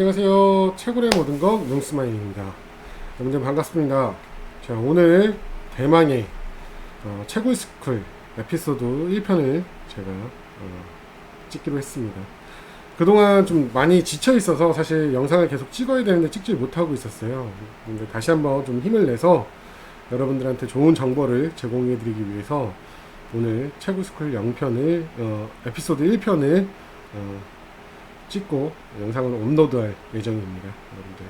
안녕하세요. 채굴의 모든 것 뭉스마인입니다. 여러분들 반갑습니다. 자, 오늘 대망의 채굴 스쿨 에피소드 1편을 제가 찍기로 했습니다. 그동안 좀 많이 지쳐 있어서 사실 영상을 계속 찍어야 되는데 찍지 못하고 있었어요. 근데 다시 한번 좀 힘을 내서 여러분들한테 좋은 정보를 제공해 드리기 위해서 오늘 채굴 스쿨 0편을 에피소드 1편을 찍고 영상을 업로드할 예정입니다. 여러분들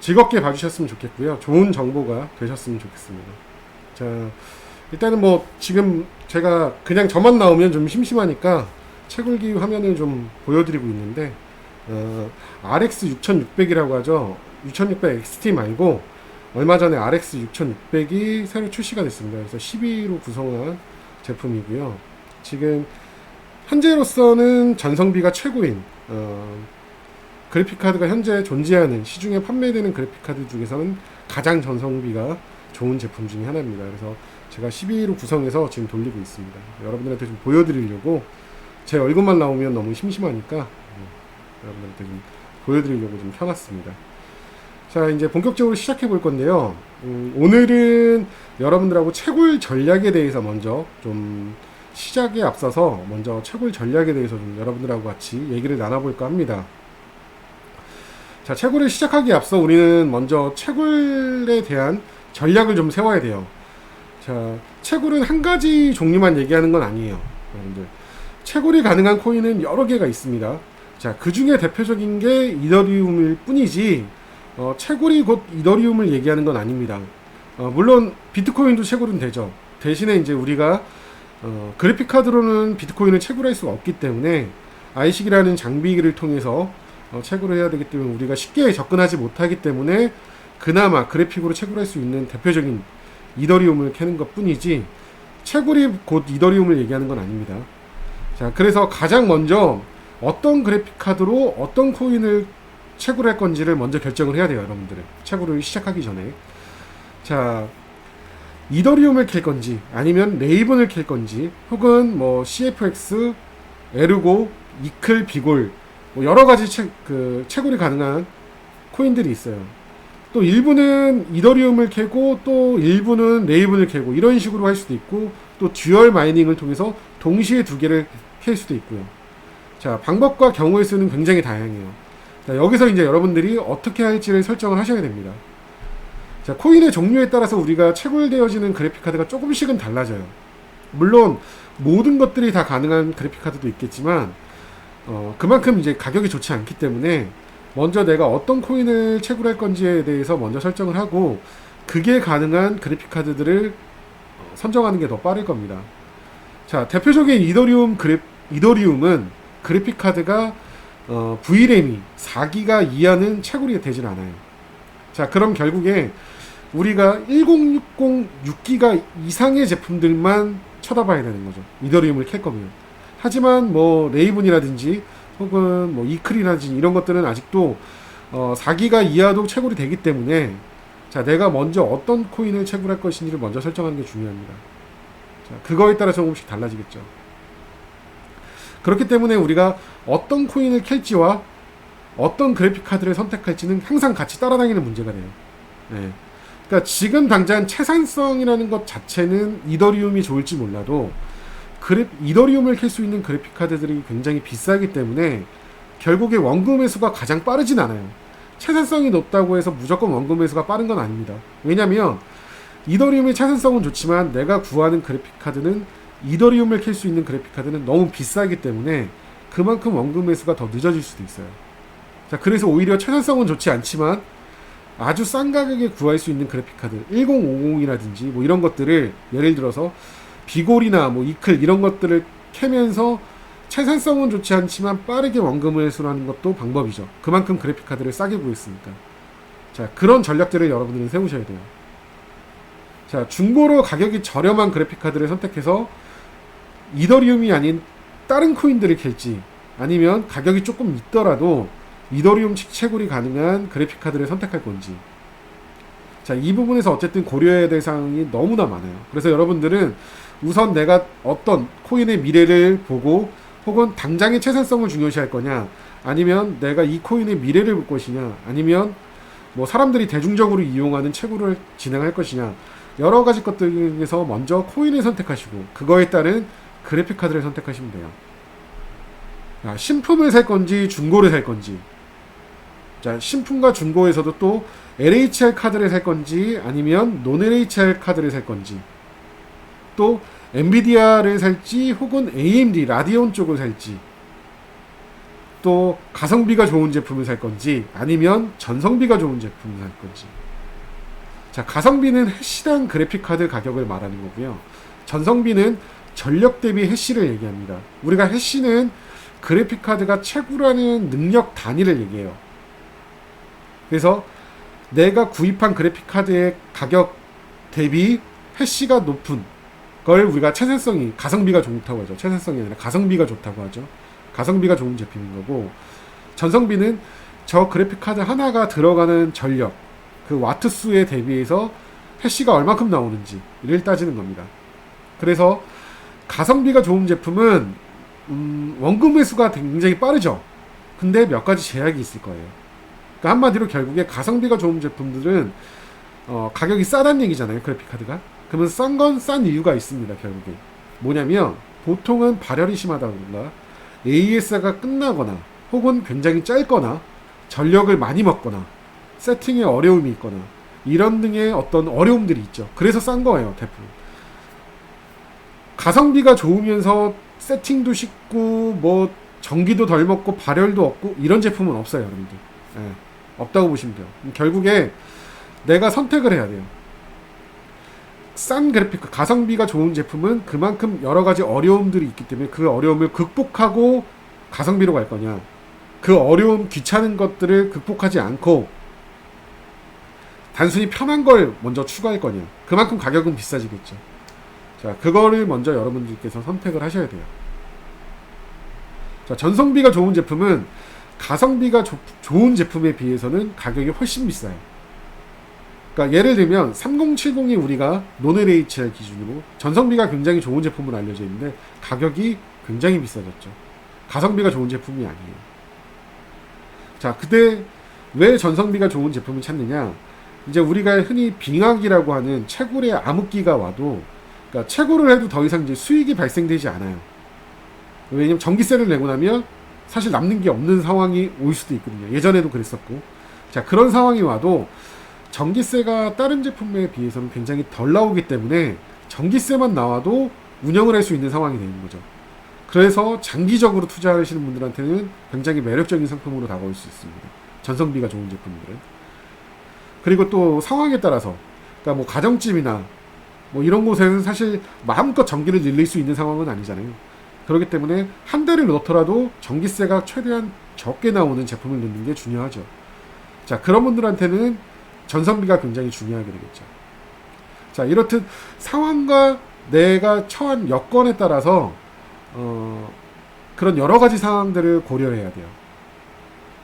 즐겁게 봐주셨으면 좋겠고요. 좋은 정보가 되셨으면 좋겠습니다. 자, 일단은 뭐 지금 제가 그냥 저만 나오면 좀 심심하니까 채굴기 화면을 좀 보여드리고 있는데 RX 6600이라고 하죠. 6600 XT 말고 얼마 전에 RX 6600이 새로 출시가 됐습니다. 그래서 12로 구성한 제품이고요. 지금 현재로서는 전성비가 최고인 그래픽카드가 현재 존재하는 시중에 판매되는 그래픽카드 중에서는 가장 전성비가 좋은 제품 중에 하나입니다. 그래서 제가 12로 구성해서 지금 돌리고 있습니다. 여러분들한테 좀 보여드리려고, 제 얼굴만 나오면 너무 심심하니까 여러분들한테 좀 보여드리려고 좀 켜놨습니다. 자, 이제 본격적으로 시작해 볼 건데요. 오늘은 여러분들하고 채굴 전략에 대해서 먼저 좀 시작에 앞서서 먼저 채굴 전략에 대해서 좀 여러분들하고 같이 얘기를 나눠볼까 합니다. 자, 채굴을 시작하기에 앞서 우리는 먼저 채굴에 대한 전략을 좀 세워야 돼요. 자, 채굴은 한 가지 종류만 얘기하는 건 아니에요. 여러분들, 채굴이 가능한 코인은 여러 개가 있습니다. 자, 그 중에 대표적인 게 이더리움일 뿐이지 채굴이 곧 이더리움을 얘기하는 건 아닙니다. 물론 비트코인도 채굴은 되죠. 대신에 이제 우리가 그래픽카드로는 비트코인을 채굴할 수가 없기 때문에 아이식이라는 장비를 통해서 채굴을 해야 되기 때문에 우리가 쉽게 접근하지 못하기 때문에 그나마 그래픽으로 채굴할 수 있는 대표적인 이더리움을 캐는 것 뿐이지 채굴이 곧 이더리움을 얘기하는 건 아닙니다. 자, 그래서 가장 먼저 어떤 그래픽카드로 어떤 코인을 채굴할 건지를 먼저 결정을 해야 돼요. 여러분들은 채굴을 시작하기 전에. 자, 이더리움을 캘 건지 아니면 레이븐을 캘 건지 혹은 뭐 CFX, 에르고, 이클, 비골 뭐 여러 가지 채굴이 가능한 코인들이 있어요. 또 일부는 이더리움을 캐고 또 일부는 레이븐을 캐고 이런 식으로 할 수도 있고 또 듀얼 마이닝을 통해서 동시에 두 개를 캘 수도 있고요. 자, 방법과 경우의 수는 굉장히 다양해요. 자, 여기서 이제 여러분들이 어떻게 할지를 설정을 하셔야 됩니다. 자, 코인의 종류에 따라서 우리가 채굴되어지는 그래픽카드가 조금씩은 달라져요. 물론 모든 것들이 다 가능한 그래픽카드도 있겠지만 그만큼 이제 가격이 좋지 않기 때문에 먼저 내가 어떤 코인을 채굴할 건지에 대해서 먼저 설정을 하고 그게 가능한 그래픽카드들을 선정하는 게 더 빠를 겁니다. 자, 대표적인 이더리움은 그래픽카드가 VRAM이 4기가 이하는 채굴이 되진 않아요. 자, 그럼 결국에 우리가 1060 6기가 이상의 제품들만 쳐다봐야 되는 거죠. 이더리움을 캘 거면. 하지만 뭐 레이븐이라든지 혹은 뭐 이클이라든지 이런 것들은 아직도 4기가 이하도 채굴이 되기 때문에 자, 내가 먼저 어떤 코인을 채굴할 것인지를 먼저 설정하는 게 중요합니다. 자, 그거에 따라 조금씩 달라지겠죠. 그렇기 때문에 우리가 어떤 코인을 캘지와 어떤 그래픽카드를 선택할지는 항상 같이 따라다니는 문제가 돼요. 네. 그러니까 지금 당장 채산성이라는 것 자체는 이더리움이 좋을지 몰라도 이더리움을 캘 수 있는 그래픽카드들이 굉장히 비싸기 때문에 결국에 원금 회수가 가장 빠르진 않아요. 채산성이 높다고 해서 무조건 원금 회수가 빠른 건 아닙니다. 왜냐면 이더리움의 채산성은 좋지만 내가 구하는 그래픽카드는 이더리움을 캘 수 있는 그래픽카드는 너무 비싸기 때문에 그만큼 원금 회수가 더 늦어질 수도 있어요. 자, 그래서 오히려 채산성은 좋지 않지만 아주 싼 가격에 구할 수 있는 그래픽카드 1050이라든지 뭐 이런 것들을 예를 들어서 비골이나 뭐 이클 이런 것들을 캐면서 채산성은 좋지 않지만 빠르게 원금을 회수하는 것도 방법이죠. 그만큼 그래픽카드를 싸게 구했으니까. 자, 그런 전략들을 여러분들은 세우셔야 돼요. 자, 중고로 가격이 저렴한 그래픽카드를 선택해서 이더리움이 아닌 다른 코인들을 캘지 아니면 가격이 조금 있더라도 이더리움 채굴이 가능한 그래픽카드를 선택할 건지. 자, 이 부분에서 어쨌든 고려해야 될 사항이 너무나 많아요. 그래서 여러분들은 우선 내가 어떤 코인의 미래를 보고 혹은 당장의 채산성을 중요시할 거냐 아니면 내가 이 코인의 미래를 볼 것이냐, 아니면 뭐 사람들이 대중적으로 이용하는 채굴을 진행할 것이냐, 여러 가지 것들 중에서 먼저 코인을 선택하시고 그거에 따른 그래픽 카드를 선택하시면 돼요. 자, 신품을 살 건지 중고를 살 건지. 자, 신품과 중고에서도 또 LHR 카드를 살 건지 아니면 논 LHR 카드를 살 건지, 또 엔비디아를 살지 혹은 AMD 라디온 쪽을 살지, 또 가성비가 좋은 제품을 살 건지 아니면 전성비가 좋은 제품을 살 건지. 자, 가성비는 해시당 그래픽 카드 가격을 말하는 거고요. 전성비는 전력 대비 해시를 얘기합니다. 우리가 해시는 그래픽 카드가 채굴하는 능력 단위를 얘기해요. 그래서 내가 구입한 그래픽 카드의 가격 대비 해시가 높은 걸 우리가 채세성이, 가성비가 좋다고 하죠. 채세성이 아니라 가성비가 좋다고 하죠. 가성비가 좋은 제품인 거고, 전성비는 저 그래픽 카드 하나가 들어가는 전력, 그 와트 수에 대비해서 해시가 얼마큼 나오는지를 따지는 겁니다. 그래서 가성비가 좋은 제품은 원금 회수가 굉장히 빠르죠. 근데 몇 가지 제약이 있을 거예요. 그러니까 한마디로 결국에 가성비가 좋은 제품들은 가격이 싸다는 얘기잖아요. 그래픽 카드가. 그러면 싼 건 싼 이유가 있습니다. 결국에 뭐냐면, 보통은 발열이 심하다던가 AS가 끝나거나 혹은 굉장히 짧거나 전력을 많이 먹거나 세팅에 어려움이 있거나 이런 등의 어떤 어려움들이 있죠. 그래서 싼 거예요. 대부분. 가성비가 좋으면서 세팅도 쉽고 뭐 전기도 덜 먹고 발열도 없고 이런 제품은 없어요. 여러분들. 예, 없다고 보시면 돼요. 결국에 내가 선택을 해야 돼요. 싼 그래픽, 가성비가 좋은 제품은 그만큼 여러 가지 어려움들이 있기 때문에 그 어려움을 극복하고 가성비로 갈 거냐, 그 어려움, 귀찮은 것들을 극복하지 않고 단순히 편한 걸 먼저 추가할 거냐, 그만큼 가격은 비싸지겠죠. 자, 그거를 먼저 여러분들께서 선택을 하셔야 돼요. 자, 전성비가 좋은 제품은 가성비가 좋은 제품에 비해서는 가격이 훨씬 비싸요. 그러니까 예를 들면 3070이 우리가 논 LHR 기준으로 전성비가 굉장히 좋은 제품으로 알려져 있는데 가격이 굉장히 비싸졌죠. 가성비가 좋은 제품이 아니에요. 자, 그때 왜 전성비가 좋은 제품을 찾느냐? 이제 우리가 흔히 빙하기라고 하는 채굴의 암흑기가 와도, 그러니까 채굴을 해도 더 이상 이제 수익이 발생되지 않아요. 왜냐면 전기세를 내고 나면 사실 남는 게 없는 상황이 올 수도 있거든요. 예전에도 그랬었고. 자, 그런 상황이 와도 전기세가 다른 제품에 비해서는 굉장히 덜 나오기 때문에 전기세만 나와도 운영을 할 수 있는 상황이 되는 거죠. 그래서 장기적으로 투자하시는 분들한테는 굉장히 매력적인 상품으로 다가올 수 있습니다. 전성비가 좋은 제품들은. 그리고 또 상황에 따라서, 그러니까 뭐 가정집이나 뭐 이런 곳에는 사실 마음껏 전기를 늘릴 수 있는 상황은 아니잖아요. 그렇기 때문에 한 대를 넣더라도 전기세가 최대한 적게 나오는 제품을 넣는 게 중요하죠. 자, 그런 분들한테는 전성비가 굉장히 중요하게 되겠죠. 자, 이렇듯 상황과 내가 처한 여건에 따라서 그런 여러 가지 상황들을 고려해야 돼요.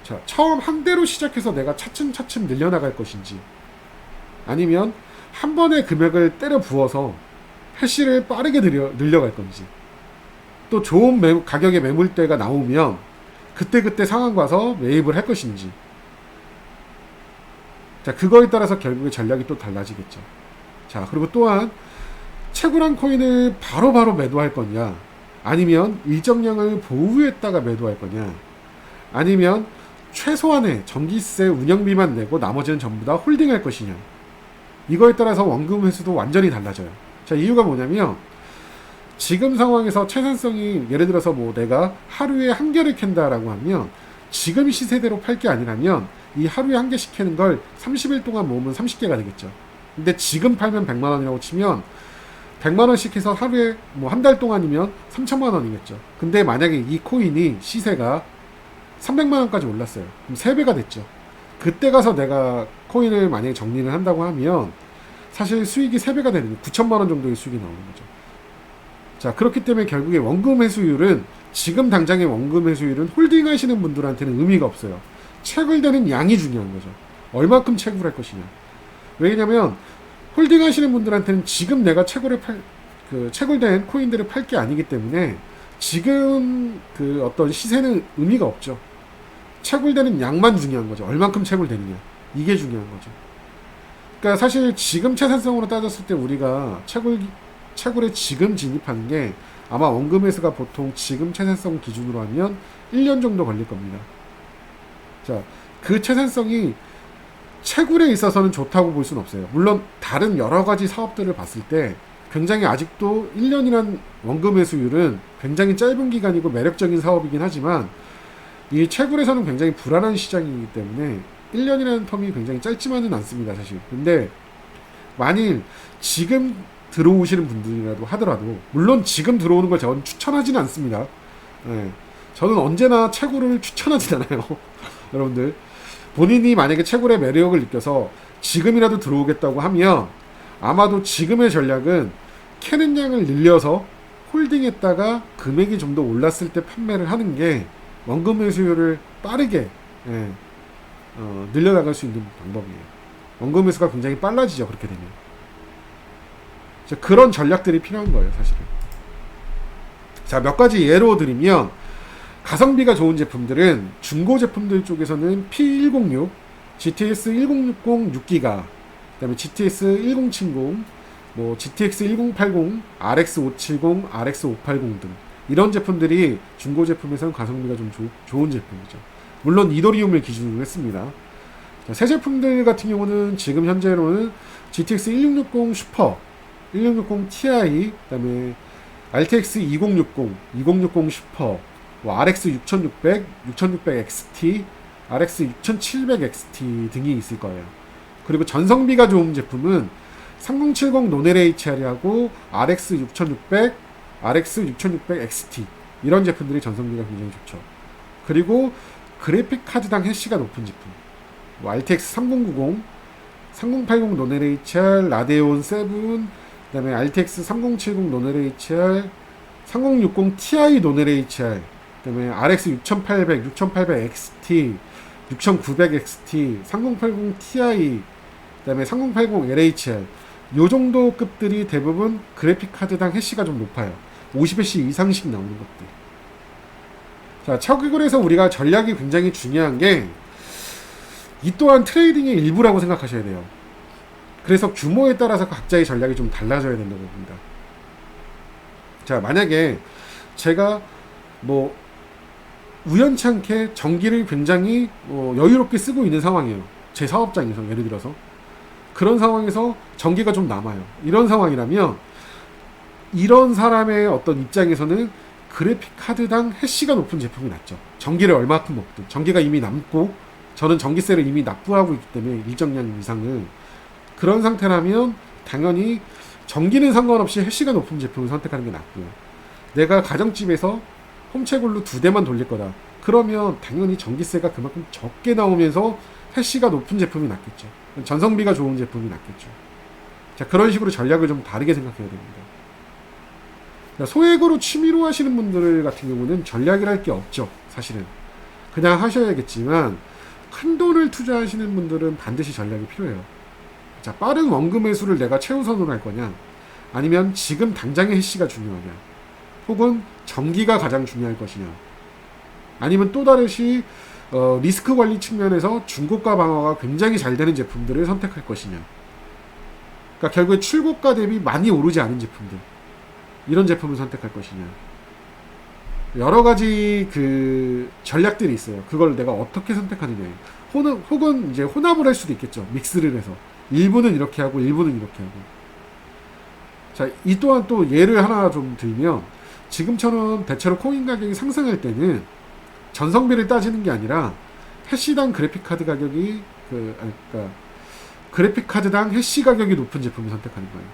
자, 처음 한 대로 시작해서 내가 차츰차츰 늘려나갈 것인지, 아니면 한 번에 금액을 때려 부어서 해시를 빠르게 늘려갈 건지, 또 좋은 가격의 매물대가 나오면 그때그때 상황 봐서 매입을 할 것인지. 자, 그거에 따라서 결국에 전략이 또 달라지겠죠. 자, 그리고 또한 채굴한 코인을 바로바로 매도할 거냐, 아니면 일정량을 보유했다가 매도할 거냐, 아니면 최소한의 전기세 운영비만 내고 나머지는 전부 다 홀딩할 것이냐, 이거에 따라서 원금 회수도 완전히 달라져요. 자, 이유가 뭐냐면, 지금 상황에서 채산성이, 예를 들어서 뭐 내가 하루에 한 개를 캔다라고 하면 지금 시세대로 팔 게 아니라면 이 하루에 한 개씩 캐는 걸 30일 동안 모으면 30개가 되겠죠. 근데 지금 팔면 100만 원이라고 치면 100만 원씩 해서 하루에 뭐 한 달 동안이면 3천만 원이겠죠. 근데 만약에 이 코인이 시세가 300만 원까지 올랐어요. 그럼 3배가 됐죠. 그때 가서 내가 코인을 만약에 정리를 한다고 하면 사실 수익이 3배가 되는 9천만 원 정도의 수익이 나오는 거죠. 자, 그렇기 때문에 결국에 원금 회수율은, 지금 당장의 원금 회수율은 홀딩 하시는 분들한테는 의미가 없어요. 채굴되는 양이 중요한 거죠. 얼마큼 채굴할 것이냐. 왜냐면 홀딩 하시는 분들한테는 지금 내가 채굴된 코인들을 팔 게 아니기 때문에 지금 그 어떤 시세는 의미가 없죠. 채굴되는 양만 중요한 거죠. 얼만큼 채굴되느냐. 이게 중요한 거죠. 그러니까 사실 지금 채산성으로 따졌을 때 우리가 채굴에 지금 진입하는 게 아마 원금 회수가 보통 지금 채산성 기준으로 하면 1년 정도 걸릴 겁니다. 자, 그 채산성이 채굴에 있어서는 좋다고 볼 수는 없어요. 물론 다른 여러 가지 사업들을 봤을 때 굉장히 아직도 1년이란 원금 회수율은 굉장히 짧은 기간이고 매력적인 사업이긴 하지만 이 채굴에서는 굉장히 불안한 시장이기 때문에 1년이라는 텀이 굉장히 짧지만은 않습니다, 사실. 근데 만일 지금 들어오시는 분들이라도 하더라도 물론 지금 들어오는 걸 저는 추천하지는 않습니다. 네. 저는 언제나 채굴을 추천하진 않아요. 여러분들 본인이 만약에 채굴의 매력을 느껴서 지금이라도 들어오겠다고 하면 아마도 지금의 전략은 캐는 양을 늘려서 홀딩했다가 금액이 좀 더 올랐을 때 판매를 하는 게 원금 회수율을 빠르게 늘려나갈 수 있는 방법이에요. 원금 회수가 굉장히 빨라지죠, 그렇게 되면. 그런 전략들이 필요한 거예요, 사실은. 자, 몇 가지 예로 드리면 가성비가 좋은 제품들은 중고 제품들 쪽에서는 P106, GTS 1060 6기가, 그 다음에 GTS 1070, 뭐 GTX 1080, RX 570, RX 580 등 이런 제품들이 중고 제품에서는 가성비가 좀 좋은 제품이죠. 물론 이더리움을 기준으로 했습니다. 자, 새 제품들 같은 경우는 지금 현재로는 GTX 1660 슈퍼, 1660 Ti, 그 다음에 RTX 2060, 2060 슈퍼, 뭐 RX 6600, 6600 XT, RX 6700 XT 등이 있을 거예요. 그리고 전성비가 좋은 제품은 3070 노넬HR하고 RX 6600, RX 6600 XT 이런 제품들이 전성비가 굉장히 좋죠. 그리고 그래픽 카드당 해시가 높은 제품, 뭐 RTX 3090, 3080 노넬HR, 라데온 7, 그 다음에 RTX 3070 노넬HR, 3060 Ti 노넬HR, 그 다음에 RX 6800, 6800 XT, 6900 XT, 3080 Ti, 그 다음에 3080 LHR 요 정도 급들이 대부분 그래픽 카드당 해시가 좀 높아요. 50해시 이상씩 나오는 것들. 자, 채굴에서 우리가 전략이 굉장히 중요한 게 이 또한 트레이딩의 일부라고 생각하셔야 돼요. 그래서 규모에 따라서 각자의 전략이 좀 달라져야 된다고 봅니다. 자, 만약에 제가 뭐 우연찮게 전기를 굉장히 여유롭게 쓰고 있는 상황이에요. 제 사업장에서 예를 들어서 그런 상황에서 전기가 좀 남아요. 이런 상황이라면 이런 사람의 어떤 입장에서는 그래픽 카드당 해시가 높은 제품이 낫죠. 전기를 얼마큼 먹든 전기가 이미 남고 저는 전기세를 이미 납부하고 있기 때문에 일정량 이상은 그런 상태라면 당연히 전기는 상관없이 해시가 높은 제품을 선택하는 게 낫고요. 내가 가정집에서 홈채굴로 2대만 돌릴 거다. 그러면 당연히 전기세가 그만큼 적게 나오면서 해시가 높은 제품이 낫겠죠. 전성비가 좋은 제품이 낫겠죠. 자, 그런 식으로 전략을 좀 다르게 생각해야 됩니다. 소액으로 취미로 하시는 분들 같은 경우는 전략이랄 게 없죠. 사실은 그냥 하셔야겠지만 큰 돈을 투자하시는 분들은 반드시 전략이 필요해요. 자, 빠른 원금 회수를 내가 최우선으로 할 거냐, 아니면 지금 당장의 해시가 중요하냐, 혹은 전기가 가장 중요할 것이냐, 아니면 또 다르시 리스크 관리 측면에서 중고가 방어가 굉장히 잘 되는 제품들을 선택할 것이냐. 그러니까 결국에 출고가 대비 많이 오르지 않은 제품들, 이런 제품을 선택할 것이냐. 여러 가지 그 전략들이 있어요. 그걸 내가 어떻게 선택하느냐. 혹은 이제 혼합을 할 수도 있겠죠. 믹스를 해서 일부는 이렇게 하고 일부는 이렇게 하고. 자, 이 또한 또 예를 하나 좀 들면 지금처럼 대체로 코인 가격이 상승할 때는 전성비를 따지는 게 아니라 해시당 그래픽 카드 가격이 그러니까 그래픽 카드당 해시 가격이 높은 제품을 선택하는 거예요.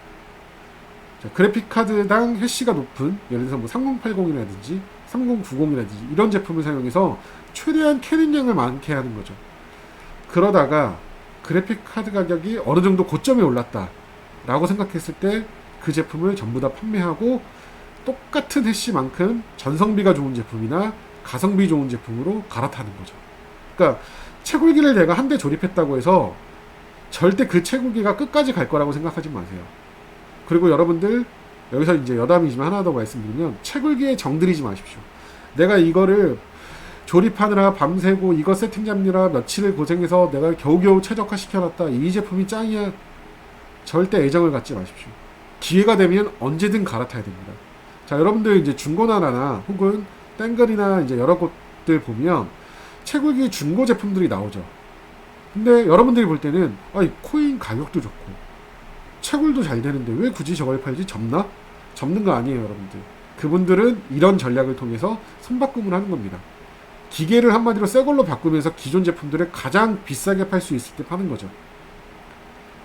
자, 그래픽 카드당 해시가 높은, 예를 들어서 뭐 3080이라든지 3090이라든지 이런 제품을 사용해서 최대한 캐는 양을 많게 하는 거죠. 그러다가 그래픽 카드 가격이 어느 정도 고점에 올랐다 라고 생각했을 때 그 제품을 전부 다 판매하고 똑같은 해시만큼 전성비가 좋은 제품이나 가성비 좋은 제품으로 갈아타는 거죠. 그러니까 채굴기를 내가 한 대 조립했다고 해서 절대 그 채굴기가 끝까지 갈 거라고 생각하지 마세요. 그리고 여러분들 여기서 이제 여담이지만 하나 더 말씀드리면 채굴기에 정들이지 마십시오. 내가 이거를 조립하느라 밤새고 이거 세팅 잡느라 며칠을 고생해서 내가 겨우겨우 최적화 시켜놨다. 이 제품이 짱이야. 절대 애정을 갖지 마십시오. 기회가 되면 언제든 갈아타야 됩니다. 자, 여러분들 이제 중고나라나 혹은 땡글이나 이제 여러 곳들 보면 채굴기 중고 제품들이 나오죠. 근데 여러분들이 볼 때는 아이 코인 가격도 좋고 채굴도 잘 되는데 왜 굳이 저걸 팔지? 접나? 접는 거 아니에요, 여러분들. 그분들은 이런 전략을 통해서 손바꿈을 하는 겁니다. 기계를 한마디로 새 걸로 바꾸면서 기존 제품들을 가장 비싸게 팔 수 있을 때 파는 거죠.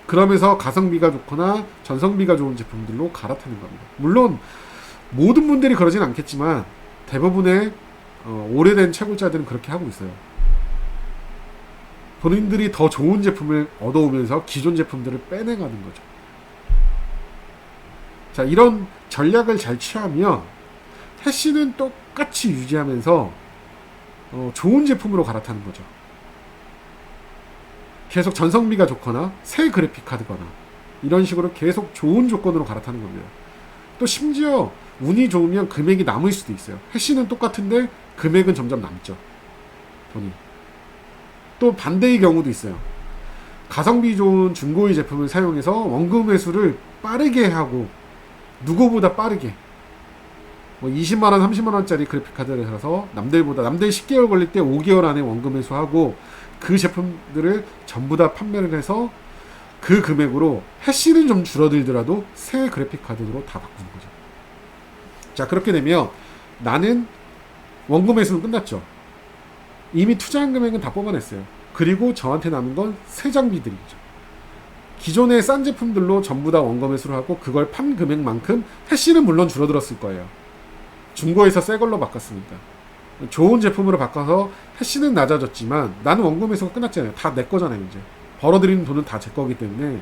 그러면서 가성비가 좋거나 전성비가 좋은 제품들로 갈아타는 겁니다. 물론 모든 분들이 그러진 않겠지만 대부분의 오래된 채굴자들은 그렇게 하고 있어요. 본인들이 더 좋은 제품을 얻어오면서 기존 제품들을 빼내가는 거죠. 자, 이런 전략을 잘 취하면 해시는 똑같이 유지하면서 좋은 제품으로 갈아타는 거죠. 계속 전성비가 좋거나 새 그래픽 카드거나 이런 식으로 계속 좋은 조건으로 갈아타는 겁니다. 또 심지어 운이 좋으면 금액이 남을 수도 있어요. 해시는 똑같은데 금액은 점점 남죠, 돈이. 또 반대의 경우도 있어요. 가성비 좋은 중고의 제품을 사용해서 원금 회수를 빠르게 하고 누구보다 빠르게 20만원 30만원짜리 그래픽카드를 사서 남들 10개월 걸릴 때 5개월 안에 원금 회수하고 그 제품들을 전부 다 판매를 해서 그 금액으로 해시는 좀 줄어들더라도 새 그래픽카드로 다 바꾸는 거죠. 자, 그렇게 되면 나는 원금 회수는 끝났죠. 이미 투자한 금액은 다 뽑아냈어요. 그리고 저한테 남은 건 새 장비들이죠. 기존의 싼 제품들로 전부 다 원금 회수를 하고 그걸 판 금액만큼 해시는 물론 줄어들었을 거예요. 중고에서 새 걸로 바꿨으니까. 좋은 제품으로 바꿔서 해시는 낮아졌지만 나는 원금 회수가 끝났잖아요. 다 내 거잖아요. 이제 벌어들이는 돈은 다 제 거기 때문에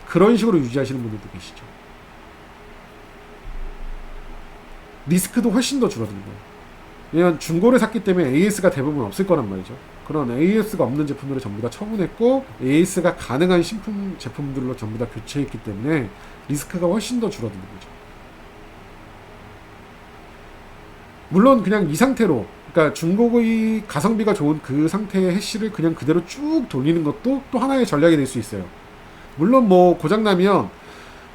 그런 식으로 유지하시는 분들도 계시죠. 리스크도 훨씬 더 줄어드는 거예요. 왜냐면 중고를 샀기 때문에 AS가 대부분 없을 거란 말이죠. 그런 AS가 없는 제품들을 전부 다 처분했고 AS가 가능한 신품 제품들로 전부 다 교체했기 때문에 리스크가 훨씬 더 줄어드는 거죠. 물론 그냥 이 상태로, 그러니까 중고의 가성비가 좋은 그 상태의 해시를 그냥 그대로 쭉 돌리는 것도 또 하나의 전략이 될 수 있어요. 물론 뭐 고장나면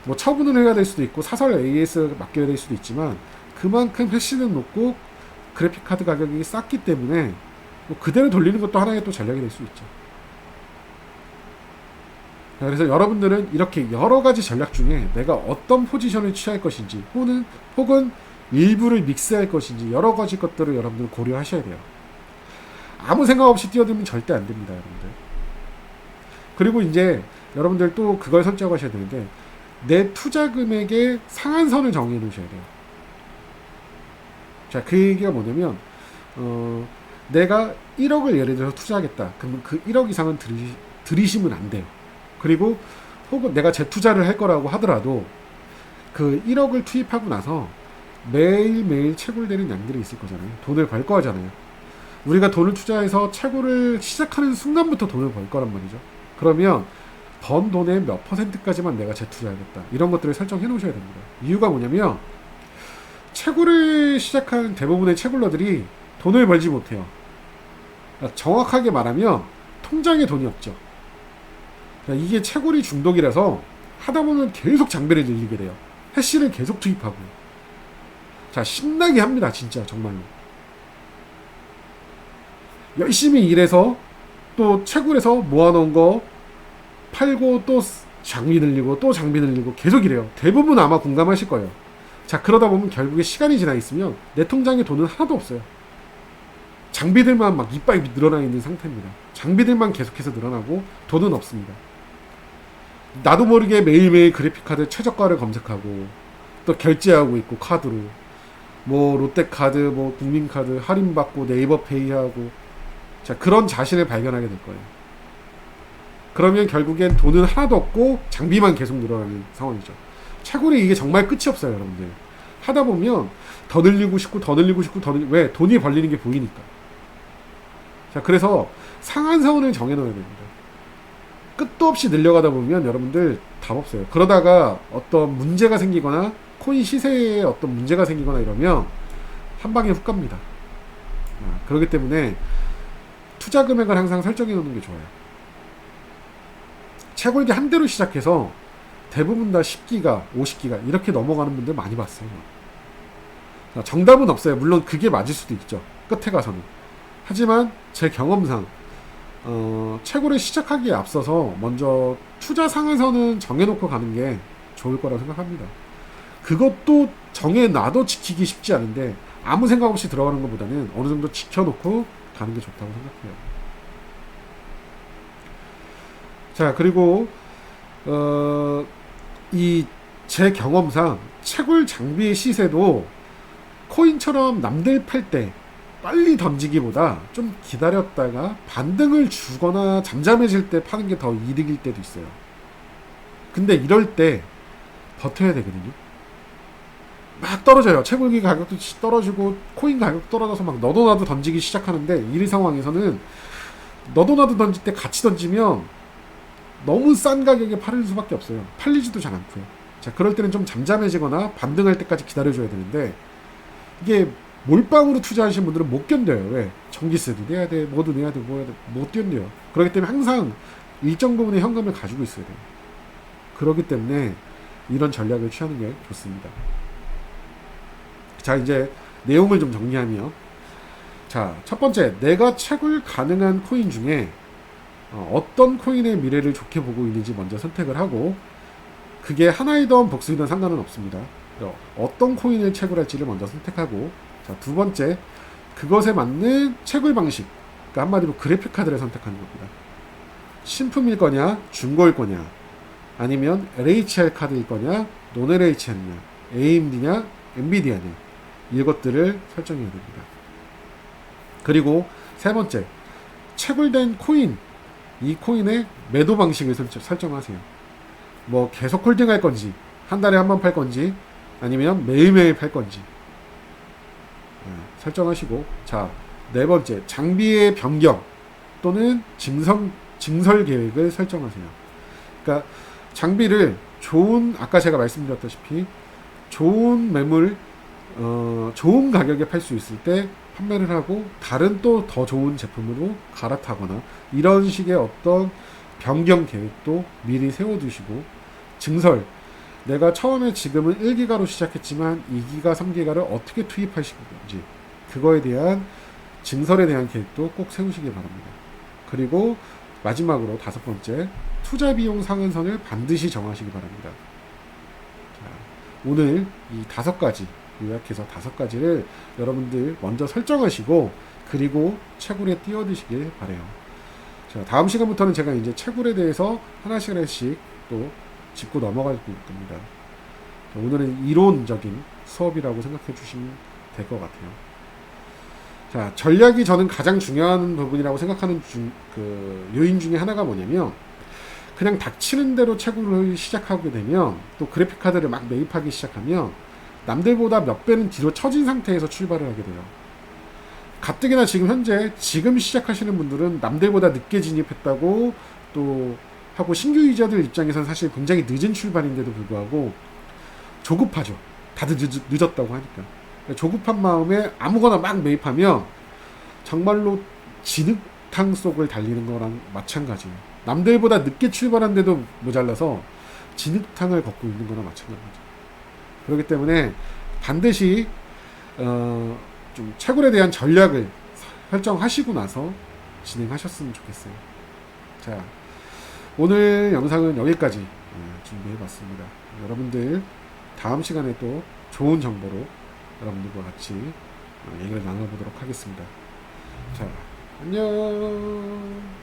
뭐 처분을 해야 될 수도 있고 사설 AS 맡겨야 될 수도 있지만 그만큼 해시는 높고 그래픽카드 가격이 쌌기 때문에 뭐 그대로 돌리는 것도 하나의 또 전략이 될 수 있죠. 그래서 여러분들은 이렇게 여러 가지 전략 중에 내가 어떤 포지션을 취할 것인지 혹은 일부를 믹스할 것인지 여러 가지 것들을 여러분들 고려하셔야 돼요. 아무 생각 없이 뛰어들면 절대 안 됩니다, 여러분들. 그리고 이제 여러분들 또 그걸 설정하셔야 되는데 내 투자 금액의 상한선을 정해 놓으셔야 돼요. 자, 그 얘기가 뭐냐면 내가 1억을 예를 들어서 투자하겠다. 그러면 그 1억 이상은 들이시면 안 돼요. 그리고 혹은 내가 재투자를 할 거라고 하더라도 그 1억을 투입하고 나서 매일매일 채굴되는 양들이 있을 거잖아요. 돈을 벌 거잖아요. 우리가 돈을 투자해서 채굴을 시작하는 순간부터 돈을 벌 거란 말이죠. 그러면 번 돈의 몇 %까지만 내가 재투자하겠다. 이런 것들을 설정해 놓으셔야 됩니다. 이유가 뭐냐면 채굴을 시작한 대부분의 채굴러들이 돈을 벌지 못해요. 그러니까 정확하게 말하면 통장에 돈이 없죠. 그러니까 이게 채굴이 중독이라서 하다 보면 계속 장비를 늘리게 돼요. 해시를 계속 투입하고. 자, 신나게 합니다. 진짜 정말로. 열심히 일해서 또 채굴해서 모아놓은 거 팔고 또 장비 늘리고 또 장비 늘리고 계속 이래요. 대부분 아마 공감하실 거예요. 자, 그러다 보면 결국에 시간이 지나 있으면 내 통장에 돈은 하나도 없어요. 장비들만 막 이빨이 늘어나 있는 상태입니다. 장비들만 계속해서 늘어나고 돈은 없습니다. 나도 모르게 매일매일 그래픽카드 최저가를 검색하고 또 결제하고 있고 카드로 뭐 롯데카드, 뭐 국민카드 할인받고 네이버페이하고, 자, 그런 자신을 발견하게 될 거예요. 그러면 결국엔 돈은 하나도 없고 장비만 계속 늘어나는 상황이죠. 채굴이 이게 정말 끝이 없어요, 여러분들. 하다 보면 더 늘리고 싶고 왜? 돈이 벌리는 게 보이니까. 자, 그래서 상한선을 정해놓아야 됩니다. 끝도 없이 늘려가다 보면 여러분들 답 없어요. 그러다가 어떤 문제가 생기거나 코인 시세에 어떤 문제가 생기거나 이러면 한 방에 훅 갑니다. 그렇기 때문에 투자 금액을 항상 설정해 놓는 게 좋아요. 채굴기 한 대로 시작해서 대부분 다 10기가, 50기가 이렇게 넘어가는 분들 많이 봤어요. 정답은 없어요. 물론 그게 맞을 수도 있죠. 끝에 가서는. 하지만 제 경험상 채굴을 시작하기에 앞서서 먼저 투자 상에서는 정해놓고 가는 게 좋을 거라고 생각합니다. 그것도 정해놔도 지키기 쉽지 않은데 아무 생각 없이 들어가는 것보다는 어느 정도 지켜놓고 가는 게 좋다고 생각해요. 자, 그리고 이 제 경험상 채굴 장비의 시세도 코인처럼 남들 팔 때 빨리 던지기보다 좀 기다렸다가 반등을 주거나 잠잠해질 때 파는 게 더 이득일 때도 있어요. 근데 이럴 때 버텨야 되거든요. 막 떨어져요. 채굴기 가격도 떨어지고 코인 가격 떨어져서 막 너도 나도 던지기 시작하는데 이 상황에서는 너도 나도 던질 때 같이 던지면 너무 싼 가격에 팔릴 수밖에 없어요. 팔리지도 잘 않고요. 자, 그럴 때는 좀 잠잠해지거나 반등할 때까지 기다려줘야 되는데 이게 몰빵으로 투자하시는 분들은 못 견뎌요. 왜? 전기세도 내야 돼, 뭐도 내야 돼, 뭐 해야 돼, 못 견뎌요. 그렇기 때문에 항상 일정 부분의 현금을 가지고 있어야 돼요. 그렇기 때문에 이런 전략을 취하는 게 좋습니다. 자, 이제 내용을 좀 정리하면, 자, 첫 번째, 내가 채굴 가능한 코인 중에 어떤 코인의 미래를 좋게 보고 있는지 먼저 선택을 하고, 그게 하나이든 복수이든 상관은 없습니다. 어떤 코인을 채굴할지를 먼저 선택하고, 자, 두 번째, 그것에 맞는 채굴 방식, 그러니까 한마디로 그래픽 카드를 선택하는 겁니다. 신품일 거냐, 중고일 거냐, 아니면 LHR 카드일 거냐, 논 LHR이냐, AMD냐, 엔비디아냐, 이것들을 설정해야 됩니다. 그리고 세 번째, 채굴된 코인, 이 코인의 매도 방식을 설정하세요. 뭐 계속 홀딩할 건지, 한 달에 한 번 팔 건지, 아니면 매일매일 팔 건지 설정하시고, 자, 네 번째, 장비의 변경 또는 증설 계획을 설정하세요. 그러니까 장비를 아까 제가 말씀드렸다시피 좋은 매물, 좋은 가격에 팔 수 있을 때 판매를 하고 다른 또 더 좋은 제품으로 갈아타거나 이런 식의 어떤 변경 계획도 미리 세워두시고, 증설, 내가 처음에 지금은 1기가로 시작했지만 2기가, 3기가를 어떻게 투입하실 건지 그거에 대한 증설에 대한 계획도 꼭 세우시기 바랍니다. 그리고 마지막으로 다섯 번째, 투자 비용 상한선을 반드시 정하시기 바랍니다. 자, 오늘 이 5가지, 요약해서 5가지를 여러분들 먼저 설정하시고 그리고 채굴에 뛰어드시길 바래요. 자, 다음 시간부터는 제가 이제 채굴에 대해서 하나씩 또 짚고 넘어갈 겁니다. 자, 오늘은 이론적인 수업이라고 생각해 주시면 될 것 같아요. 자, 전략이 저는 가장 중요한 부분이라고 생각하는 요인 중에 하나가 뭐냐면, 그냥 닥치는 대로 채굴을 시작하게 되면, 또 그래픽 카드를 막 매입하기 시작하면 남들보다 몇 배는 뒤로 처진 상태에서 출발을 하게 돼요. 가뜩이나 지금 시작하시는 분들은 남들보다 늦게 진입했다고 또 하고, 신규 유저들 입장에서는 사실 굉장히 늦은 출발인데도 불구하고 조급하죠. 다들 늦었다고 하니까. 조급한 마음에 아무거나 막 매입하면 정말로 진흙탕 속을 달리는 거랑 마찬가지예요. 남들보다 늦게 출발한데도 모자라서 진흙탕을 걷고 있는 거나 마찬가지죠. 그렇기 때문에 반드시 좀 채굴에 대한 전략을 설정하시고 나서 진행하셨으면 좋겠어요. 자, 오늘 영상은 여기까지 준비해봤습니다. 여러분들 다음 시간에 또 좋은 정보로 여러분들과 같이 얘기를 나눠보도록 하겠습니다. 자, 안녕.